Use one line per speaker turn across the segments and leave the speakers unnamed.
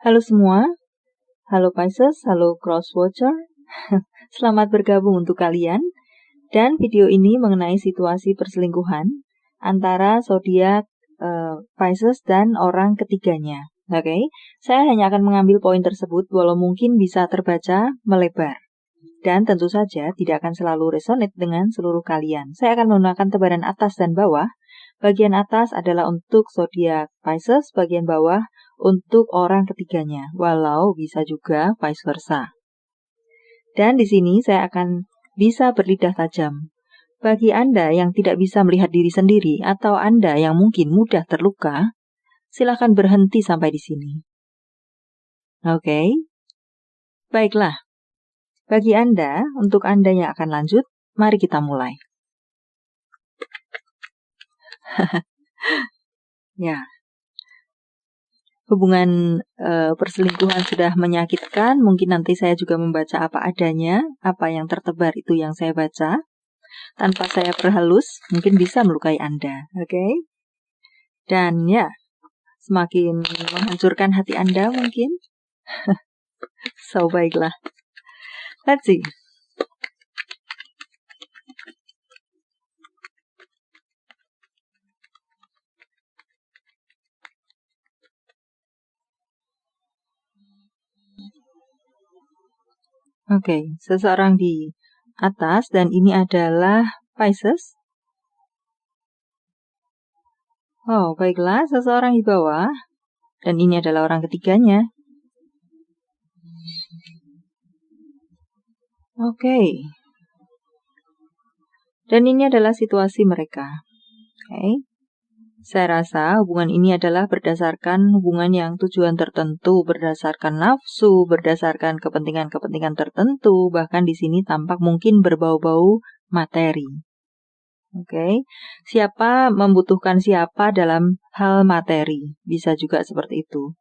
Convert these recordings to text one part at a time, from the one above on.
Halo semua, halo Pisces, halo Crosswatcher. Selamat bergabung untuk kalian. Dan video ini mengenai situasi perselingkuhan antara zodiak Pisces dan orang ketiganya. Oke, saya hanya akan mengambil poin tersebut walau mungkin bisa terbaca melebar. Dan tentu saja tidak akan selalu resonate dengan seluruh kalian. Saya akan menggunakan tebaran atas dan bawah. Bagian atas adalah untuk zodiak Pisces, bagian bawah untuk orang ketiganya, walau bisa juga vice versa. Dan di sini saya akan bisa berlidah tajam. Bagi Anda yang tidak bisa melihat diri sendiri atau Anda yang mungkin mudah terluka, silakan berhenti sampai di sini. Oke? Baiklah. Bagi Anda, untuk Anda yang akan lanjut, mari kita mulai. Ya. Hubungan perselingkuhan sudah menyakitkan, mungkin nanti saya juga membaca apa adanya, apa yang tertebar itu yang saya baca. Tanpa saya perhalus, mungkin bisa melukai Anda, oke? Dan ya, semakin menghancurkan hati Anda mungkin. So, baiklah. Let's see. Oke, seseorang di atas dan ini adalah Pisces. Oh, baiklah, seseorang di bawah dan ini adalah orang ketiganya. Oke. Dan ini adalah situasi mereka. Oke. Saya rasa hubungan ini adalah berdasarkan hubungan yang tujuan tertentu, berdasarkan nafsu, berdasarkan kepentingan-kepentingan tertentu, bahkan di sini tampak mungkin berbau-bau materi. Oke. Siapa membutuhkan siapa dalam hal materi, bisa juga seperti itu.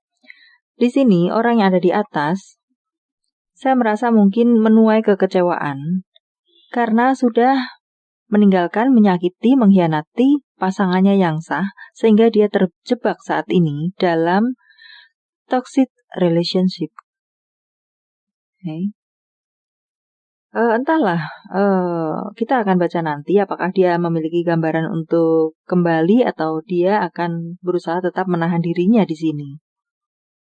Di sini orang yang ada di atas, saya merasa mungkin menuai kekecewaan karena sudah meninggalkan, menyakiti, mengkhianati pasangannya yang sah, sehingga dia terjebak saat ini dalam toxic relationship. Okay. Entahlah, kita akan baca nanti apakah dia memiliki gambaran untuk kembali atau dia akan berusaha tetap menahan dirinya di sini.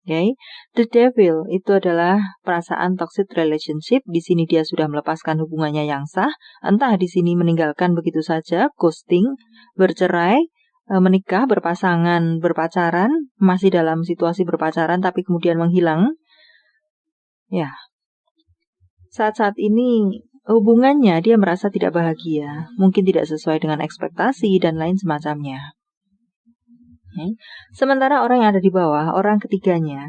Okay. The devil itu adalah perasaan toxic relationship. Di sini dia sudah melepaskan hubungannya yang sah. Entah di sini meninggalkan begitu saja, ghosting, bercerai, menikah, berpasangan, berpacaran, masih dalam situasi berpacaran tapi kemudian menghilang. Ya, saat-saat ini hubungannya dia merasa tidak bahagia, mungkin tidak sesuai dengan ekspektasi dan lain semacamnya. Sementara orang yang ada di bawah, orang ketiganya,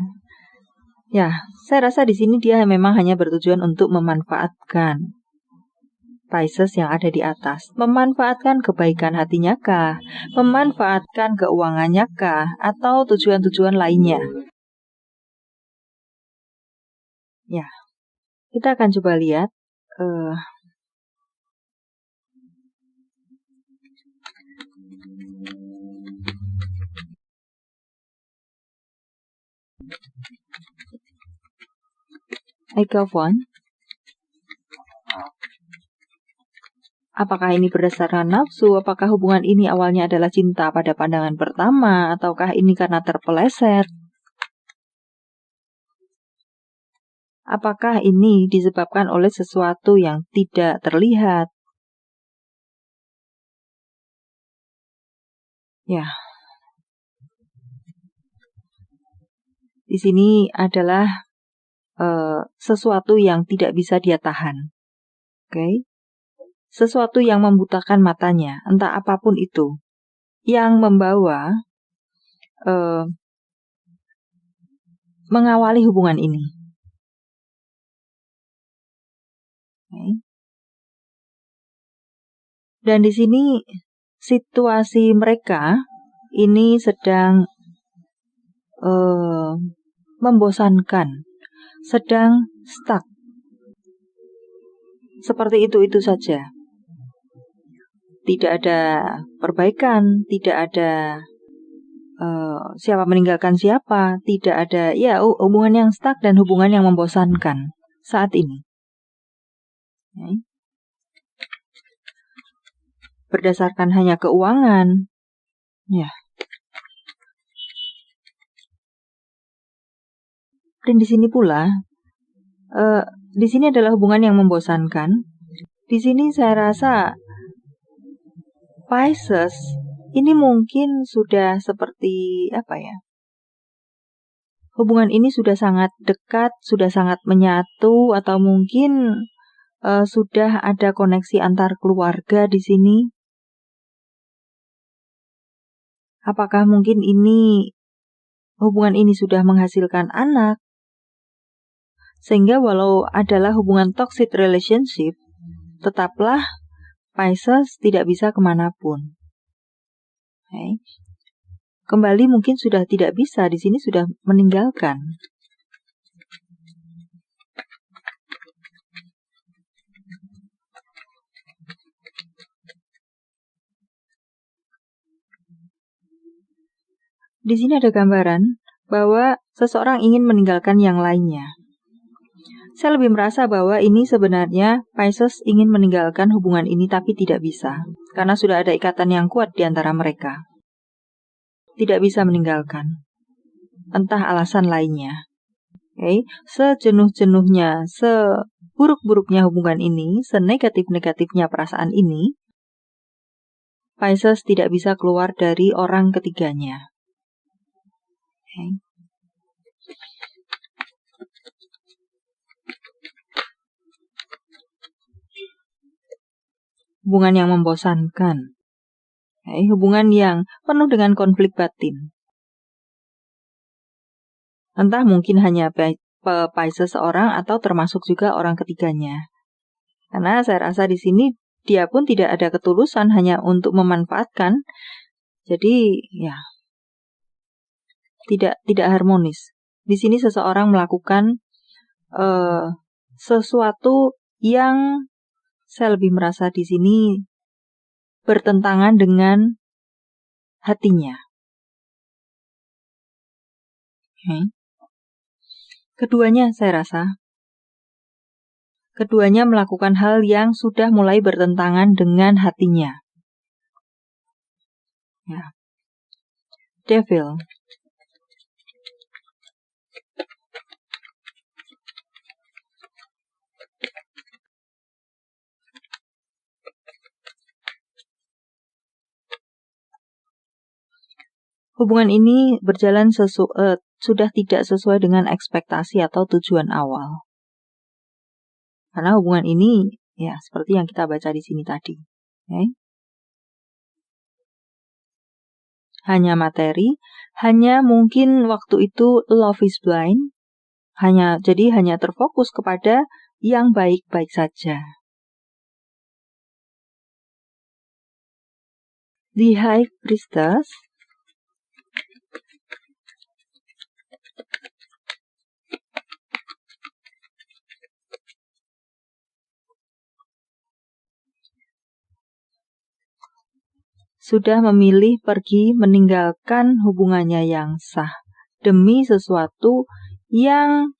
ya, saya rasa di sini dia memang hanya bertujuan untuk memanfaatkan Pisces yang ada di atas. Memanfaatkan kebaikan hatinya kah? Memanfaatkan keuangannya kah? Atau tujuan-tujuan lainnya? Ya, kita akan coba lihat. Eight of Wands. Apakah ini berdasarkan nafsu? Apakah hubungan ini awalnya adalah cinta pada pandangan pertama? Ataukah ini karena terpeleset? Apakah ini disebabkan oleh sesuatu yang tidak terlihat? Ya. Di sini adalah sesuatu yang tidak bisa dia tahan. Oke. Sesuatu yang membutakan matanya, entah apapun itu, yang membawa mengawali hubungan ini. Okay. Dan di sini situasi mereka ini sedang membosankan, sedang stuck. Seperti itu saja. Tidak ada perbaikan, tidak ada siapa meninggalkan siapa, tidak ada ya hubungan yang stuck dan hubungan yang membosankan saat ini. Okay. Berdasarkan hanya keuangan, ya. Dan di sini pula, di sini adalah hubungan yang membosankan. Di sini saya rasa Pisces ini mungkin sudah seperti apa ya? Hubungan ini sudah sangat dekat, sudah sangat menyatu, atau mungkin sudah ada koneksi antar keluarga di sini. Apakah mungkin hubungan ini sudah menghasilkan anak? Sehingga walau adalah hubungan toxic relationship, tetaplah Pisces tidak bisa kemanapun. Okay. Kembali mungkin sudah tidak bisa, di sini sudah meninggalkan. Di sini ada gambaran bahwa seseorang ingin meninggalkan yang lainnya. Saya lebih merasa bahwa ini sebenarnya Pisces ingin meninggalkan hubungan ini tapi tidak bisa. Karena sudah ada ikatan yang kuat di antara mereka. Tidak bisa meninggalkan. Entah alasan lainnya. Okay. Sejenuh-jenuhnya, seburuk-buruknya hubungan ini, senegatif-negatifnya perasaan ini, Pisces tidak bisa keluar dari orang ketiganya. Okay. Hubungan yang membosankan. Okay. Hubungan yang penuh dengan konflik batin. Entah mungkin hanya Pisces seorang atau termasuk juga orang ketiganya. Karena saya rasa di sini dia pun tidak ada ketulusan, hanya untuk memanfaatkan. Jadi ya tidak harmonis. Di sini seseorang melakukan sesuatu yang saya lebih merasa di sini bertentangan dengan hatinya. Okay. Keduanya melakukan hal yang sudah mulai bertentangan dengan hatinya. Ya. Devil. Hubungan ini berjalan sudah tidak sesuai dengan ekspektasi atau tujuan awal. Karena hubungan ini ya seperti yang kita baca di sini tadi. Okay. Hanya materi, hanya mungkin waktu itu love is blind, jadi hanya terfokus kepada yang baik-baik saja. The High Priestess sudah memilih pergi meninggalkan hubungannya yang sah demi sesuatu yang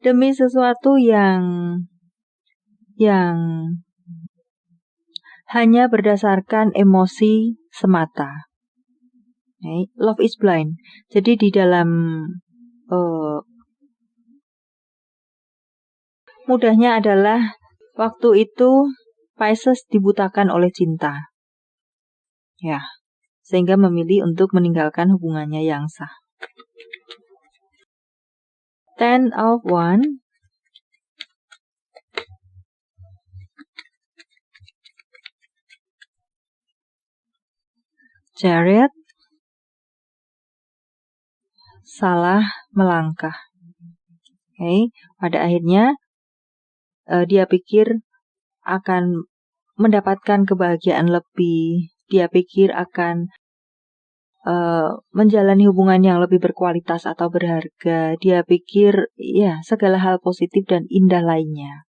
demi sesuatu yang hanya berdasarkan emosi semata. Okay. Love is blind. Jadi di dalam mudahnya adalah waktu itu Pisces dibutakan oleh cinta. Ya, sehingga memilih untuk meninggalkan hubungannya yang sah. Ten of Wands. Chariot. Salah melangkah. Okay. Pada akhirnya dia pikir akan mendapatkan kebahagiaan lebih. Dia pikir akan menjalani hubungan yang lebih berkualitas atau berharga. Dia pikir ya segala hal positif dan indah lainnya.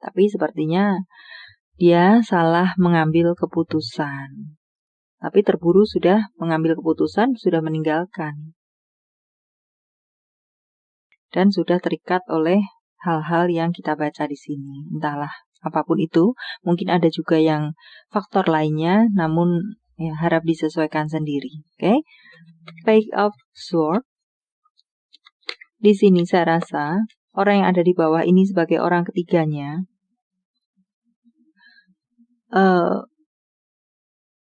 Tapi sepertinya Dia salah mengambil keputusan. Tapi terburu sudah mengambil keputusan, sudah meninggalkan. Dan sudah terikat oleh hal-hal yang kita baca di sini. Entahlah, apapun itu, mungkin ada juga yang faktor lainnya, namun ya, harap disesuaikan sendiri. Oke? Page of Swords. Di sini saya rasa orang yang ada di bawah ini sebagai orang ketiganya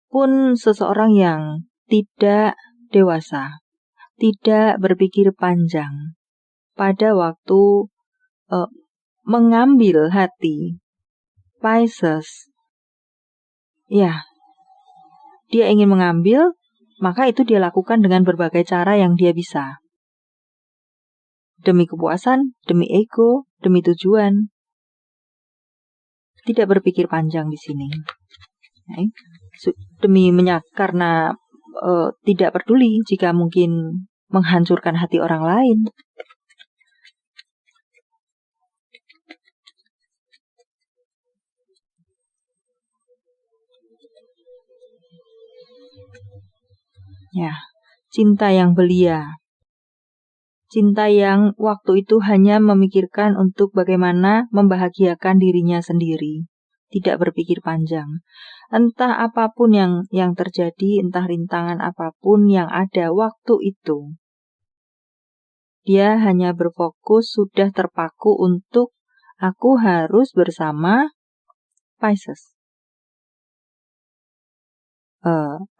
pun seseorang yang tidak dewasa, tidak berpikir panjang pada waktu mengambil hati Pisces. Ya, dia ingin mengambil, maka itu dia lakukan dengan berbagai cara yang dia bisa. Demi kepuasan, demi ego, demi tujuan. Tidak berpikir panjang di sini. Demi karena tidak peduli jika mungkin menghancurkan hati orang lain. Ya, cinta yang belia. Cinta yang waktu itu hanya memikirkan untuk bagaimana membahagiakan dirinya sendiri. Tidak berpikir panjang. Entah apapun yang terjadi, entah rintangan apapun yang ada waktu itu. Dia hanya berfokus, sudah terpaku untuk aku harus bersama Pisces.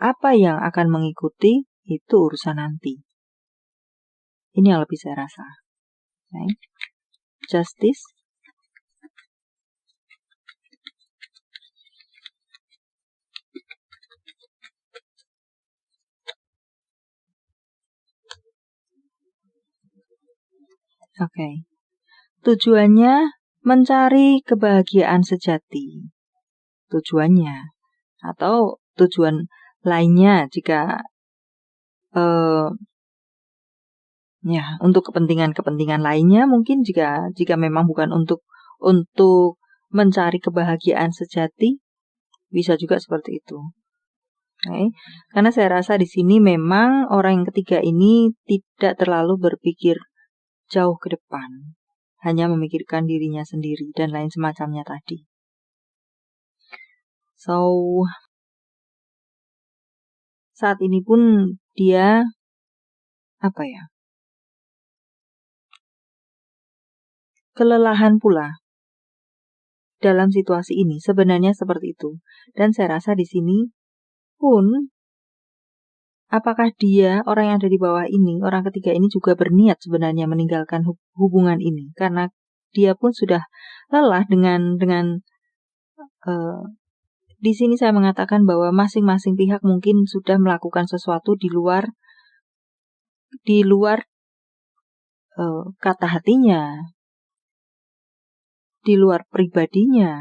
Apa yang akan mengikuti, itu urusan nanti. Ini yang lebih saya rasa. Okay. Justice. Oke. Tujuannya mencari kebahagiaan sejati. Tujuannya. Atau tujuan lainnya jika ya, untuk kepentingan-kepentingan lainnya mungkin jika memang bukan untuk mencari kebahagiaan sejati, bisa juga seperti itu. Okay. Karena saya rasa di sini memang orang yang ketiga ini tidak terlalu berpikir jauh ke depan, hanya memikirkan dirinya sendiri dan lain semacamnya tadi. So, saat ini pun dia kelelahan pula dalam situasi ini, sebenarnya seperti itu. Dan saya rasa di sini pun, apakah dia, orang yang ada di bawah ini, orang ketiga ini juga berniat sebenarnya meninggalkan hubungan ini, karena dia pun sudah lelah dengan di sini saya mengatakan bahwa masing-masing pihak mungkin sudah melakukan sesuatu di luar kata hatinya, di luar pribadinya,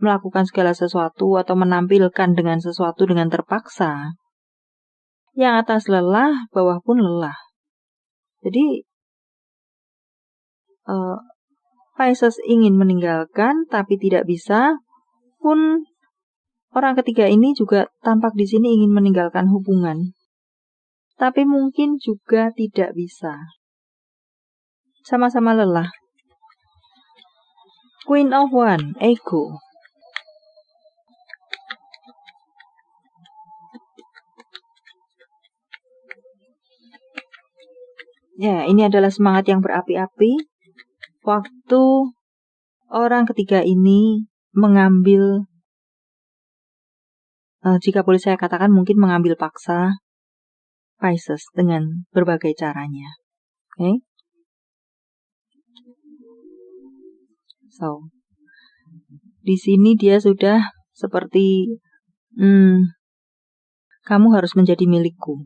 melakukan segala sesuatu atau menampilkan dengan sesuatu dengan terpaksa. Yang atas lelah, bawah pun lelah. Jadi Pisces ingin meninggalkan tapi tidak bisa, pun orang ketiga ini juga tampak di sini ingin meninggalkan hubungan. Tapi mungkin juga tidak bisa. Sama-sama lelah. Queen of Wands, ego. Ya, ini adalah semangat yang berapi-api. Waktu orang ketiga ini mengambil, jika boleh saya katakan mungkin mengambil paksa Pisces dengan berbagai caranya. Okay? So, di sini dia sudah seperti kamu harus menjadi milikku.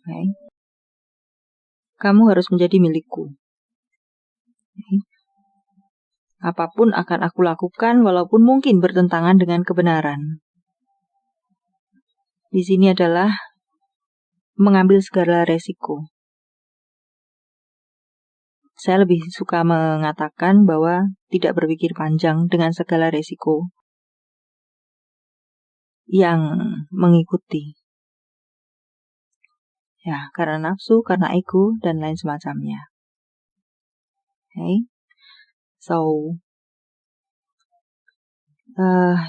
Okay? Kamu harus menjadi milikku. Okay? Apapun akan aku lakukan walaupun mungkin bertentangan dengan kebenaran. Di sini adalah mengambil segala resiko. Saya lebih suka mengatakan bahwa tidak berpikir panjang dengan segala resiko yang mengikuti. Ya, karena nafsu, karena ego, dan lain semacamnya. Okay. So,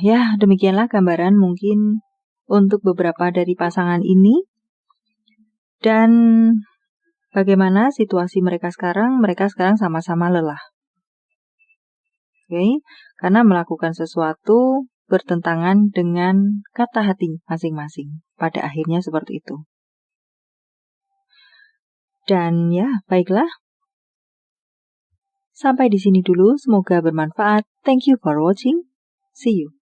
ya demikianlah gambaran mungkin untuk beberapa dari pasangan ini. Dan bagaimana situasi mereka sekarang? Mereka sekarang sama-sama lelah. Okay? Karena melakukan sesuatu bertentangan dengan kata hati masing-masing. Pada akhirnya seperti itu. Dan ya, baiklah. Sampai di sini dulu, semoga bermanfaat. Thank you for watching. See you.